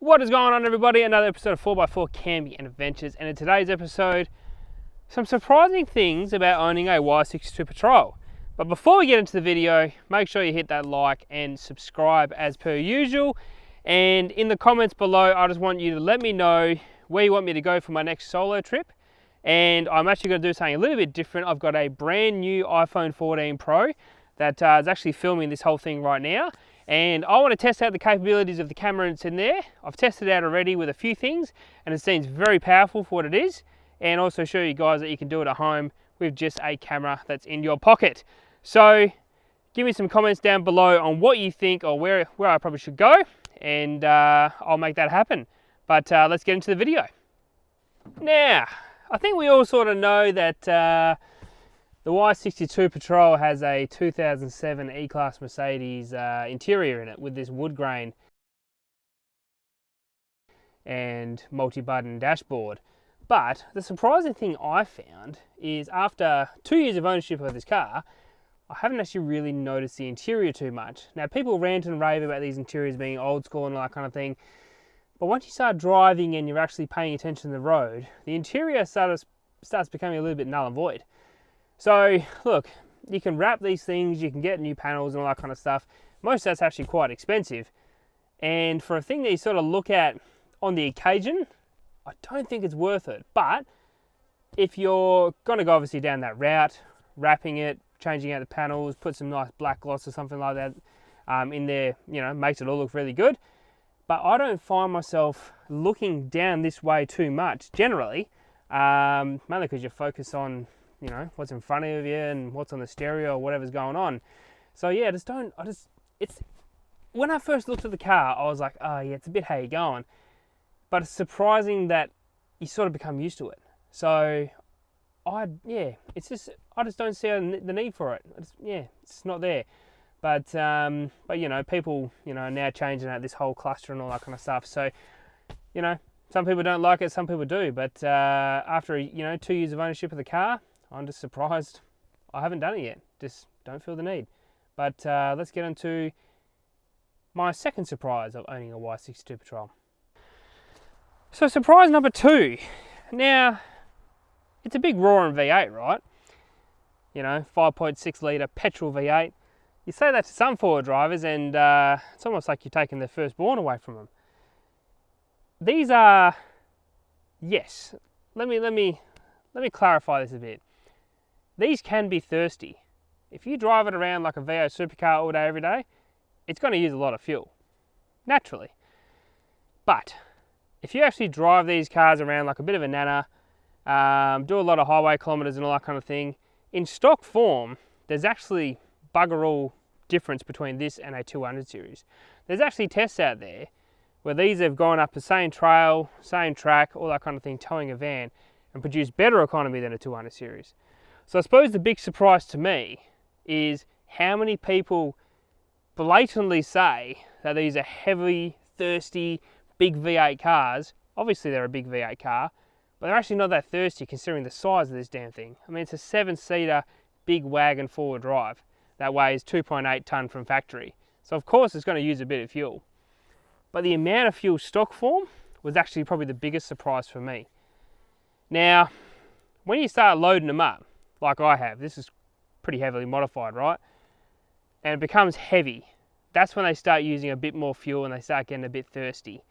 What is going on, everybody? Another episode of 4x4 Camping and Adventures, and in today's episode, some surprising things about owning a Y62 Patrol. But before we get into the video, make sure you hit that like and subscribe as per usual. And in the comments below, I just want you to let me know where you want me to go for my next solo trip. And I'm actually going to do something a little bit different. I've got a brand new iPhone 14 Pro that is actually filming this whole thing right now. And I want to test out the capabilities of the camera that's in there. I've tested it out already with a few things, and it seems very powerful for what it is. And also show you guys that you can do it at home with just a camera that's in your pocket. So give me some comments down below on what you think or where I probably should go, and I'll make that happen. But let's get into the video. Now, I think we all sort of know that the Y62 Patrol has a 2007 E-Class Mercedes interior in it with this wood grain and multi-button dashboard. But the surprising thing I found is after 2 years of ownership of this car, I haven't actually really noticed the interior too much. Now, people rant and rave about these interiors being old school and all that kind of thing, but once you start driving and you're actually paying attention to the road, the interior starts becoming a little bit null and void. So look, you can wrap these things, you can get new panels and all that kind of stuff. Most of that's actually quite expensive. And for a thing that you sort of look at on the occasion, I don't think it's worth it. But if you're going to go obviously down that route, wrapping it, changing out the panels, put some nice black gloss or something like that in there, you know, makes it all look really good. But I don't find myself looking down this way too much generally, mainly because you focus on, you know, what's in front of you and what's on the stereo or whatever's going on. So yeah, when I first looked at the car, I was like, oh yeah, it's a bit how you going. But it's surprising that you sort of become used to it. So I just don't see the need for it. It's not there. But you know, people, you know, are now changing out this whole cluster and all that kind of stuff. So, you know, some people don't like it, some people do. But after, you know, 2 years of ownership of the car, I'm just surprised I haven't done it yet. Just don't feel the need. But let's get into my second surprise of owning a Y62 Patrol. So surprise number 2. Now, it's a big roaring V8, right? You know, 5.6 litre petrol V8. You say that to some four-wheel drivers and it's almost like you're taking their firstborn away from them. These are, yes, let me clarify this a bit. These can be thirsty. If you drive it around like a V8 supercar all day, every day, it's going to use a lot of fuel, naturally. But if you actually drive these cars around like a bit of a nana, do a lot of highway kilometres and all that kind of thing, in stock form, there's actually bugger all difference between this and a 200 series. There's actually tests out there where these have gone up the same trail, same track, all that kind of thing, towing a van, and produced better economy than a 200 series. So I suppose the big surprise to me is how many people blatantly say that these are heavy, thirsty, big V8 cars. Obviously they're a big V8 car, but they're actually not that thirsty considering the size of this damn thing. I mean, it's a 7-seater big wagon forward drive that weighs 2.8 tonne from factory. So of course it's going to use a bit of fuel. But the amount of fuel stock form was actually probably the biggest surprise for me. Now, when you start loading them up, like I have, this is pretty heavily modified, right? And it becomes heavy. That's when they start using a bit more fuel and they start getting a bit thirsty.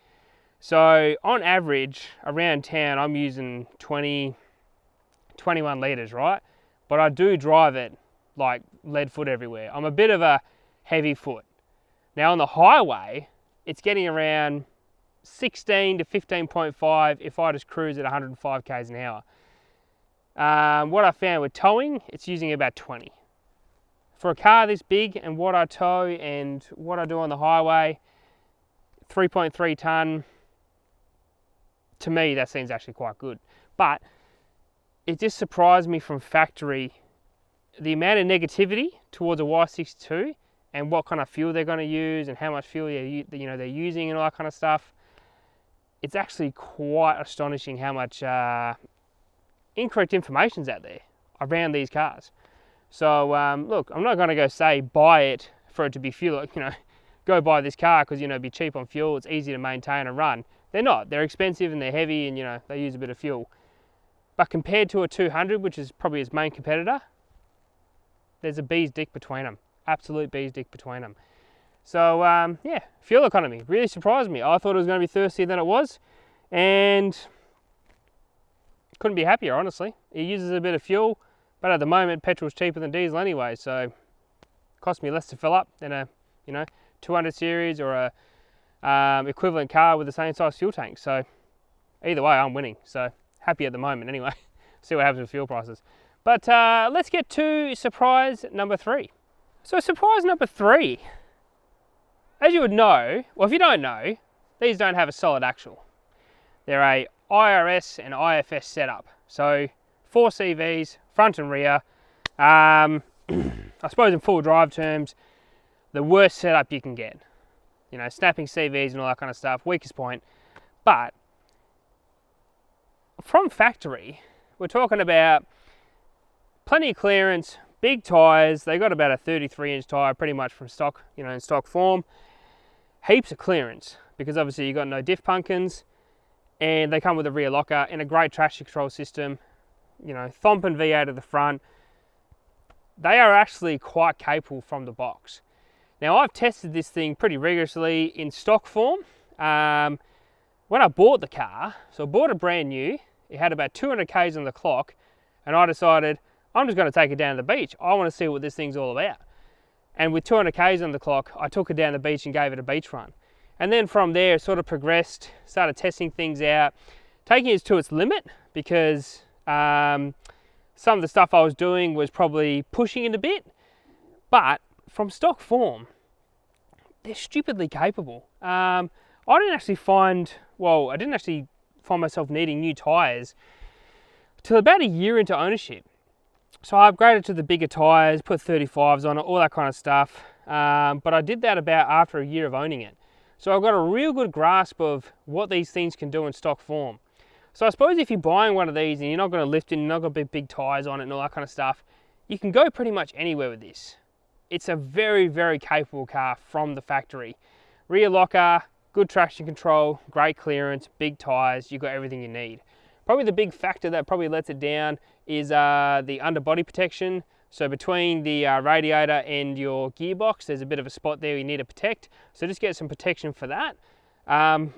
So on average, around town, I'm using 20, 21 litres, right? But I do drive it like lead foot everywhere. I'm a bit of a heavy foot. Now on the highway, it's getting around 16 to 15.5 if I just cruise at 105 k's an hour. What I found with towing, it's using about 20. For a car this big and what I tow and what I do on the highway, 3.3 tonne, to me that seems actually quite good. But it just surprised me from factory the amount of negativity towards a Y62 and what kind of fuel they're going to use and how much fuel they're using and all that kind of stuff. It's actually quite astonishing how much incorrect information's out there around these cars. So look, I'm not going to go say buy it for it to be fuel, go buy this car because, you know, it'd be cheap on fuel, it's easy to maintain and run. They're not. They're expensive and they're heavy and, you know, they use a bit of fuel. But compared to a 200, which is probably its main competitor, there's a bee's dick between them. Absolute bee's dick between them. So, yeah, fuel economy really surprised me. I thought it was going to be thirstier than it was, and couldn't be happier, honestly. It uses a bit of fuel, but at the moment, petrol's cheaper than diesel anyway, so it cost me less to fill up than a, you know, 200 series or a equivalent car with the same size fuel tank. So either way, I'm winning. So happy at the moment anyway. See what happens with fuel prices. But let's get to surprise number 3. So surprise number 3, as you would know, well, if you don't know, these don't have a solid axle. They're a IRS and IFS setup. So 4 CVs, front and rear. I suppose in full drive terms, the worst setup you can get. You know, snapping CVs and all that kind of stuff, weakest point. But from factory, we're talking about plenty of clearance, big tyres. They got about a 33-inch tyre pretty much from stock, you know, in stock form. Heaps of clearance because obviously you've got no diff pumpkins, and they come with a rear locker and a great traction control system. You know, thumping V8 at the front. They are actually quite capable from the box. Now, I've tested this thing pretty rigorously in stock form. When I bought the car, so I bought it brand new, it had about 200 Ks on the clock, and I decided I'm just going to take it down to the beach. I want to see what this thing's all about. And with 200 Ks on the clock, I took it down the beach and gave it a beach run. And then from there, it sort of progressed, started testing things out, taking it to its limit because some of the stuff I was doing was probably pushing it a bit. But from stock form, they're stupidly capable. I didn't actually find myself needing new tyres till about a year into ownership. So I upgraded to the bigger tyres, put 35s on it, all that kind of stuff. But I did that about after a year of owning it. So I've got a real good grasp of what these things can do in stock form. So I suppose if you're buying one of these and you're not going to lift it, you're not going to put big tyres on it and all that kind of stuff, you can go pretty much anywhere with this. It's a very, very capable car from the factory. Rear locker, good traction control, great clearance, big tyres, you've got everything you need. Probably the big factor that probably lets it down is the underbody protection. So between the radiator and your gearbox, there's a bit of a spot there you need to protect. So just get some protection for that.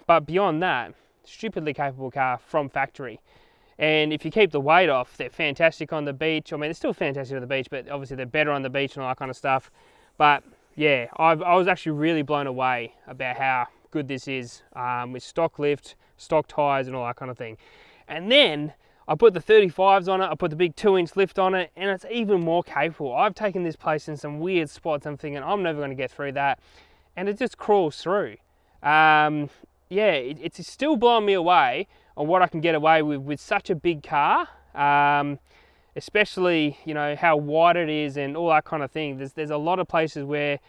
But beyond that, stupidly capable car from factory. And if you keep the weight off, they're fantastic on the beach. I mean, they're still fantastic on the beach, but obviously they're better on the beach and all that kind of stuff. But yeah, I was actually really blown away about how good this is with stock lift, stock tyres and all that kind of thing. And then I put the 35s on it, I put the big 2-inch lift on it, and it's even more capable. I've taken this place in some weird spots. I'm thinking I'm never going to get through that. And it just crawls through. Yeah, it's still blowing me away on what I can get away with such a big car, especially, you know, how wide it is and all that kind of thing. There's a lot of places where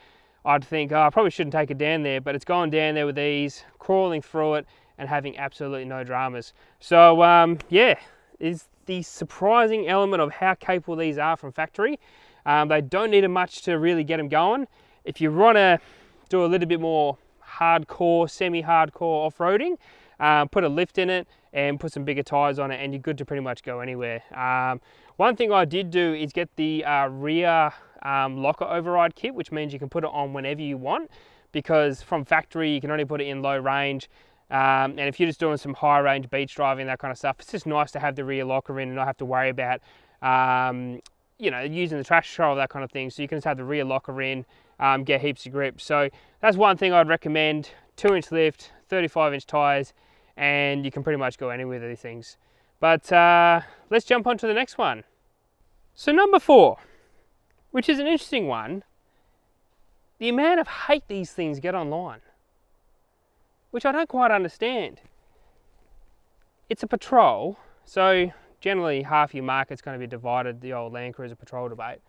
I'd think, oh, I probably shouldn't take it down there, but it's going down there with ease, crawling through it and having absolutely no dramas. So yeah, is the surprising element of how capable these are from factory. They don't need much to really get them going. If you want to do a little bit more hardcore, semi-hardcore off-roading, put a lift in it and put some bigger tyres on it and you're good to pretty much go anywhere. One thing I did do is get the rear locker override kit, which means you can put it on whenever you want, because from factory you can only put it in low range. And if you're just doing some high range beach driving, that kind of stuff, it's just nice to have the rear locker in and not have to worry about you know, using the traction control, that kind of thing. So you can just have the rear locker in, get heaps of grip. So that's one thing I'd recommend. 2-inch lift, 35-inch tyres, and you can pretty much go anywhere with these things. But let's jump on to the next one. So number 4, which is an interesting one, the amount of hate these things get online, which I don't quite understand. It's a Patrol, so generally half your market's going to be divided, the old Land Cruiser Patrol debate.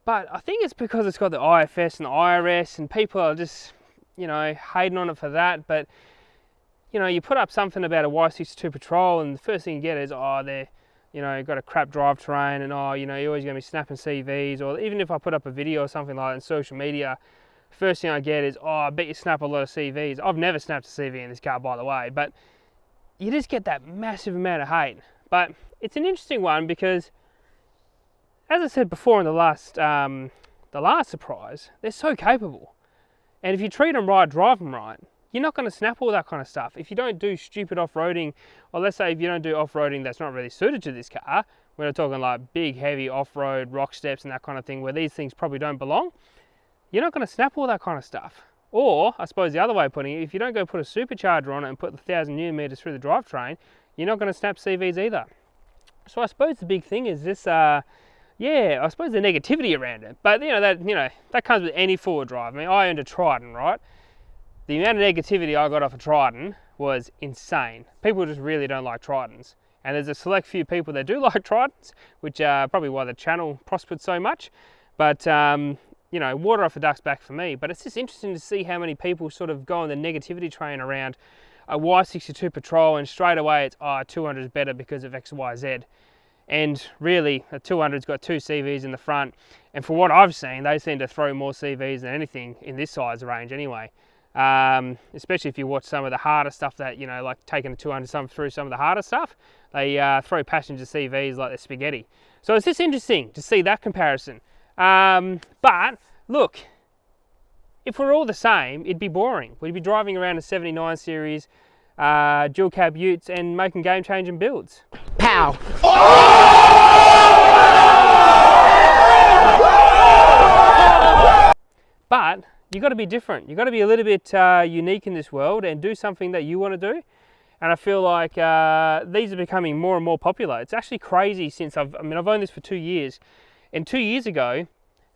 But I think it's because it's got the IFS and the IRS and people are just, you know, hating on it for that. But, you know, you put up something about a Y62 Patrol and the first thing you get is, oh, they're, you know, got a crap drivetrain and, oh, you know, you're always going to be snapping CVs. Or even if I put up a video or something like that on social media, first thing I get is, oh, I bet you snap a lot of CVs. I've never snapped a CV in this car, by the way, but you just get that massive amount of hate. But it's an interesting one because, as I said before in the last surprise, they're so capable. And if you treat them right, drive them right, you're not going to snap all that kind of stuff. If you don't do stupid off-roading, or let's say if you don't do off-roading that's not really suited to this car, we're not talking like big, heavy off-road rock steps and that kind of thing where these things probably don't belong, you're not going to snap all that kind of stuff. Or, I suppose the other way of putting it, if you don't go put a supercharger on it and put the 1,000 newton meters through the drivetrain, you're not going to snap CVs either. So I suppose the big thing is this, I suppose the negativity around it. But that comes with any four-wheel drive. I mean, I owned a Triton, right? The amount of negativity I got off a Triton was insane. People just really don't like Tritons. And there's a select few people that do like Tritons, which are probably why the channel prospered so much. But, water off a duck's back for me. But it's just interesting to see how many people sort of go on the negativity train around a Y62 Patrol, and straight away it's, 200 is better because of X, Y, Z. And really, a 200's got 2 CVs in the front. And for what I've seen, they seem to throw more CVs than anything in this size range anyway. Especially if you watch some of the harder stuff that, like taking a 200 through some of the harder stuff, they throw passenger CVs like they're spaghetti. So it's just interesting to see that comparison. But look, if we're all the same, it'd be boring. We'd be driving around a 79 series, dual cab utes and making game changing builds. Pow! But you've got to be different. You've got to be a little bit unique in this world and do something that you want to do. And I feel like these are becoming more and more popular. It's actually crazy since I've owned this for 2 years. And 2 years ago,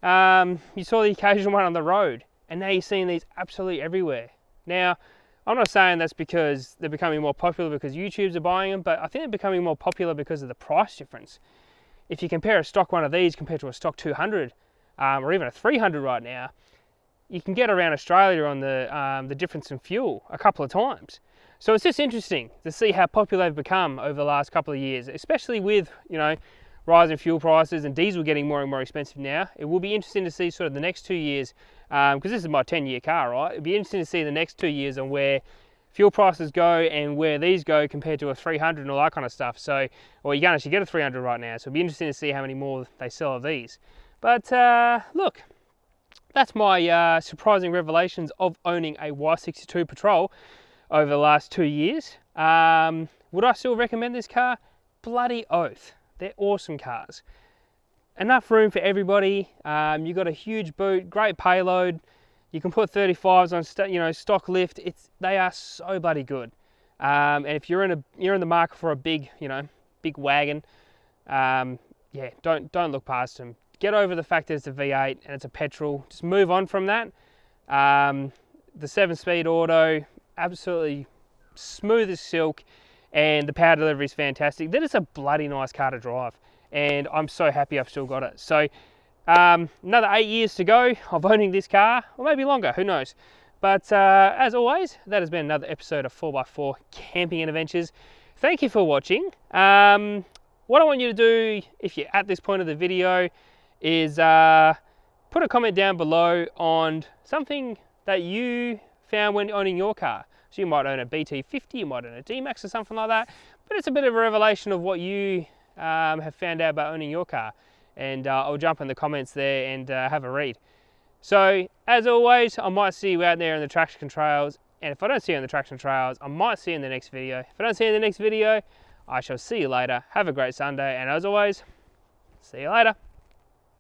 you saw the occasional one on the road. And now you're seeing these absolutely everywhere. Now, I'm not saying that's because they're becoming more popular because YouTubers are buying them, but I think they're becoming more popular because of the price difference. If you compare a stock one of these compared to a stock 200, or even a 300 right now, you can get around Australia on the difference in fuel a couple of times. So it's just interesting to see how popular they've become over the last couple of years, especially with, rising fuel prices and diesel getting more and more expensive now. It will be interesting to see sort of the next 2 years, because this is my 10-year car, right? It'll be interesting to see the next 2 years on where fuel prices go and where these go compared to a 300 and all that kind of stuff. So, or you can't actually get a 300 right now, so it'll be interesting to see how many more they sell of these. But look, that's my surprising revelations of owning a Y62 Patrol over the last 2 years. Would I still recommend this car? Bloody oath. They're awesome cars. Enough room for everybody. You've got a huge boot, great payload. You can put 35s on, stock lift. They are so bloody good. And if you're in the market for a big, big wagon, don't look past them. Get over the fact that it's a V8 and it's a petrol. Just move on from that. The 7-speed auto, absolutely smooth as silk, and the power delivery is fantastic. That is a bloody nice car to drive, and I'm so happy I've still got it. So another 8 years to go of owning this car, or maybe longer, who knows. But as always, that has been another episode of 4x4 Camping and Adventures. Thank you for watching. What I want you to do, if you're at this point of the video, is put a comment down below on something that you found when owning your car. So you might own a BT50, you might own a D-Max or something like that, but it's a bit of a revelation of what you have found out about owning your car. And I'll jump in the comments there and have a read. So as always, I might see you out there in the traction trails, and if I don't see you in the traction trails, I might see you in the next video. If I don't see you in the next video, I shall see you later. Have a great Sunday, and as always, see you later.